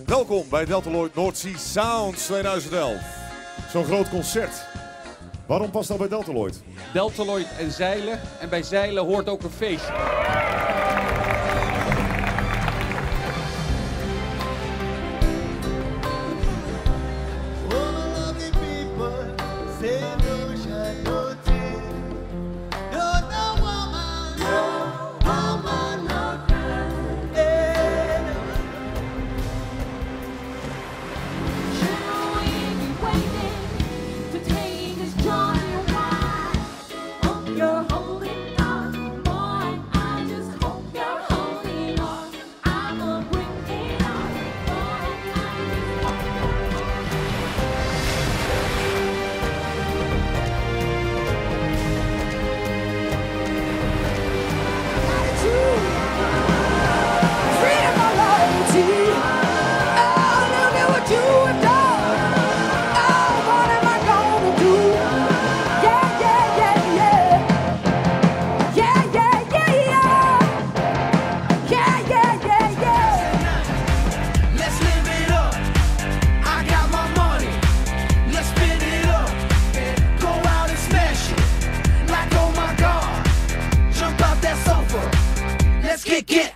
Welkom bij Delta Lloyd North Sea Sounds 2011. Zo'n groot concert. Waarom past dat bij Delta Lloyd? Delta Lloyd en zeilen. En bij zeilen hoort ook een feest. Get